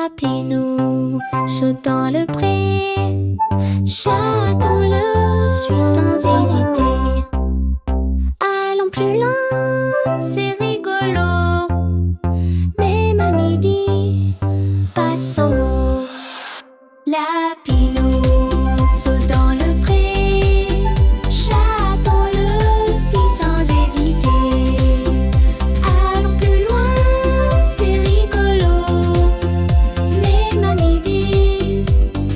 Lapinou saute dans le pré, chatons-le, suis sans hésiter. Allons plus loin, c'est rigolo. Même à midi, passons. Lapinou saute dans le pré, chatons-le, suis sans hésiter. Allons plus loin, c'est rigolo. Même à midi,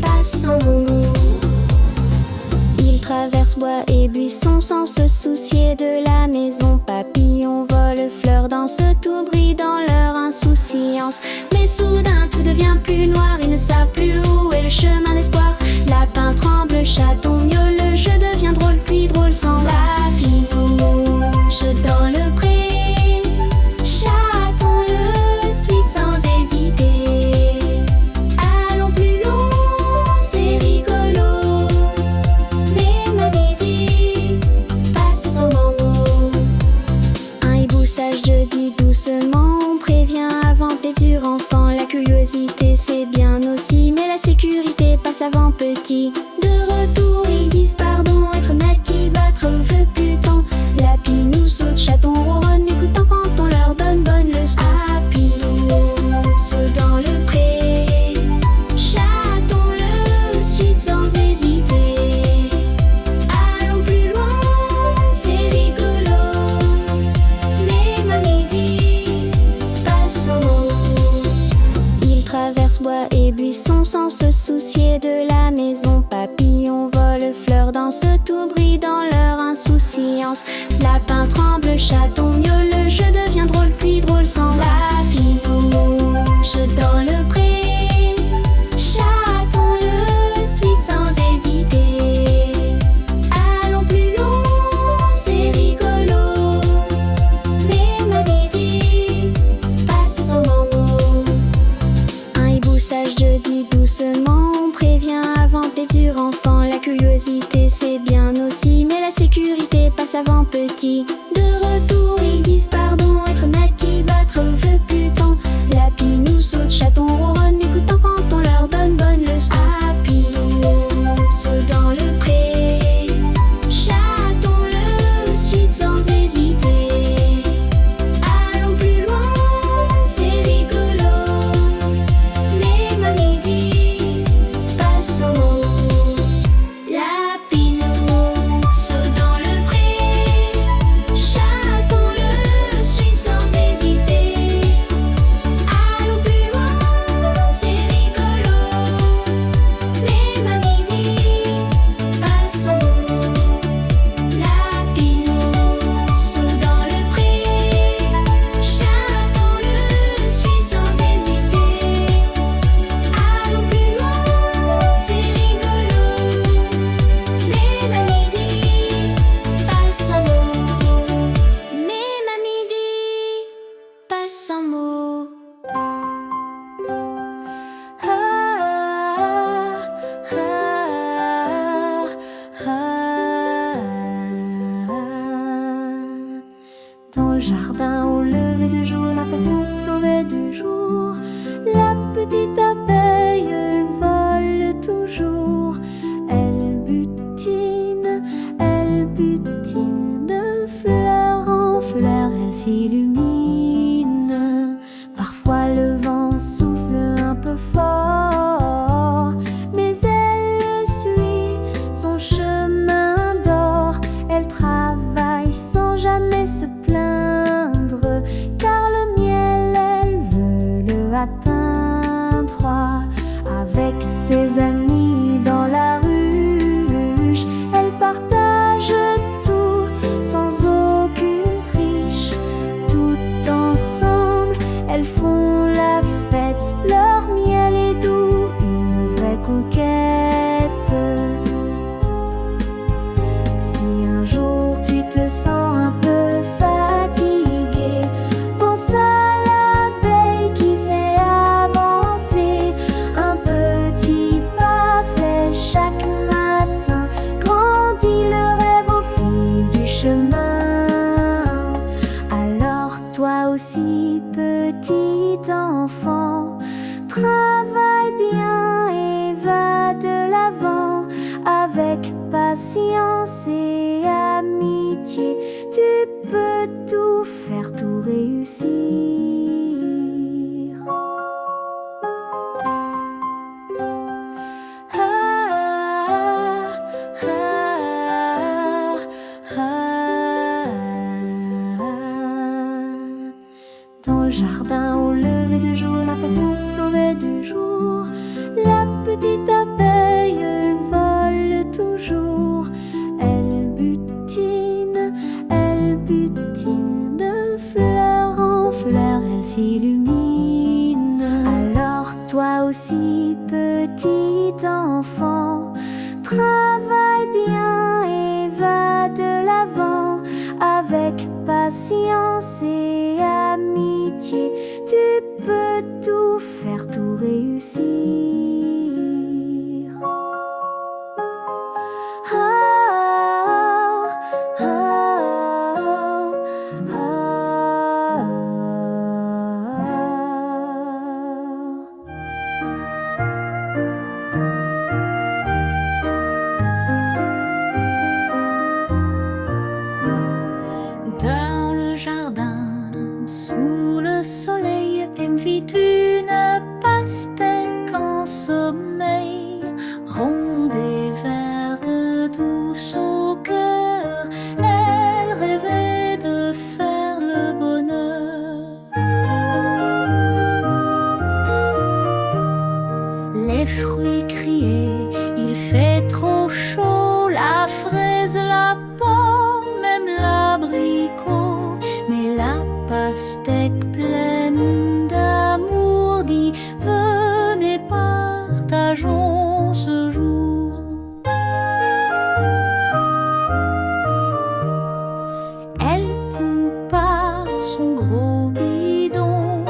passons. Il traverse bois et buissons sans se soucier de la maison. Papillons, volent, fleurs dansent, tout brille dans leur insouciance. Mais soudain tout devient plus noir, ils ne savent plus où est le chemin d'espoir. Lapin tremble, chaton miaule, le jeu devient drôle puis drôle sans. Lapinou saute dans le pré, chaton-le, suis sans hésiter. Allons plus loin, c'est rigolo. Même à midi, passons. Un hibou sage dit doucement, on prévient avant tes durs enfants. La curiosité c'est bien aussi, mais la sécurité passe avant petit. De retour ils disent pardon, être natif, battre veut plus tant. Lapinou saute, chaton ronronne, écoutant quand on leur donne bonne leçon. Lapinou saute dans le pré, chaton-le, suis sans hésiter. Allons plus loin, c'est rigolo. Même à midi, passons. Ils traversent bois et buissons sans se soucier de la maison. Papillons, volent, fleurs dansent, tout brille dans leur insouciance. Lapin tremble, chaton miaule, le jeu devient drôle puis drôle sans. Lapinou saute dans le pré, chaton-le, suis sans hésiter. Allons plus loin, c'est rigolo. Même à midi, passons. Un hibou sage dit doucement, on prévient avant tes durs enfants. La curiosité c'est bien aussi, mais la sécurité passe avant petit. De retour ils disent pardon, être natif, battre veut plus tant. Lapinou saute, chaton ronronne, écoutant quand on leur donne bonne leçon. Lapinou saute dans le pré, chaton-le, suis sans hésiter. Allons plus loin, c'est rigolo. Même à midi, passons. Lapinou saute dans le pré, chaton-le, suis sans hésiter. Allons plus loin, c'est rigolo. Même à midi, passons. Lapinou saute dans le pré, chaton-le, suis sans hésiter. Allons plus loin, c'est rigolo. Même à midi, passons. Même à midi, passons. Dans le jardin au lever du jour, n'importe où au lever du jour, la petite abeille vole toujours. Elle butine de fleur en fleur, elle s'illumine. Parfois le vent souffle un peu fort, mais elle suit son chemin d'or. Elle travaille sans jamais se plaindre, car le miel elle veut le atteindre. Avec ses amis dans la ruche, elle partage tout sans aucune triche. Tout ensemble, elles font la fête, leur miel est doux, une vraie conquête. Si un jour tu te sens un peu fatigué, pense à l'abeille qui s'est avancée. Un petit pas fait chaque matin grandit le rêve au fil du chemin. Alors toi aussi, petit enfant, travaille Toi aussi, petit enfant, travaille bien et va de l'avant. Avec patience et amitié, tu peux tout faire, tout réussir. Oh, oh, oh, oh. Dans le jardin, sous le soleil, elle vit une pastèque en sommeil, ronde et verte, douce au cœur. Elle rêvait de faire le bonheur. Les fruits criaient, il fait trop chaud, la fraise, la pomme, même l'abricot. Mais la pastèque pleine d'amour dit: venez, partageons ce jour. Elle coupa son gros bidon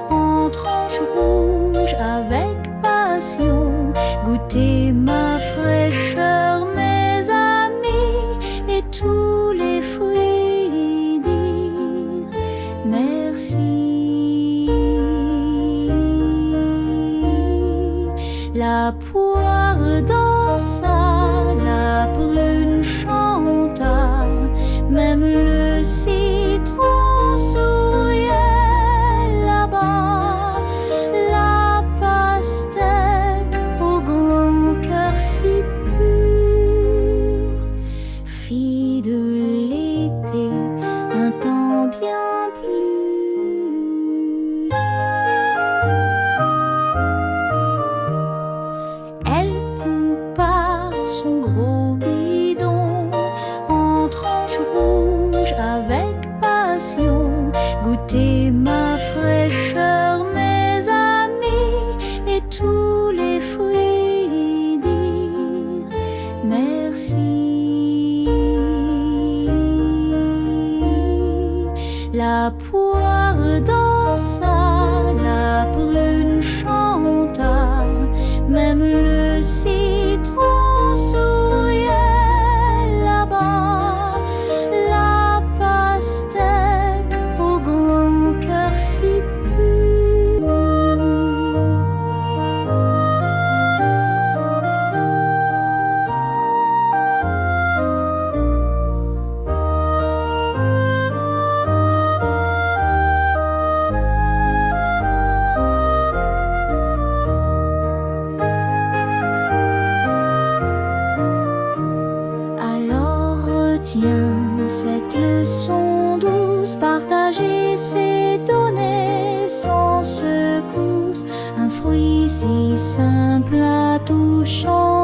en tranches rouges avec passion. Goûtez ma fraîcheur, mes amis, et tous les fruits dirent merci. La poire dansa, la prune chanta, même le citron souriait là-bas. La pastèque au grand cœur si pur fit de l'été un temps bien plus. Elle coupa son gros bidon en tranches rouges avec passion. Goûtez ma fraîcheur, mes amis, et tous les fruits dirent merci. La poire dansa, la prune chanta, même le citron souriait là-bas. La pastèque au grand cœur si pur. Alors retiens cette leçon douce, partager c'est donner sans secousse. Un fruit si simple à touchant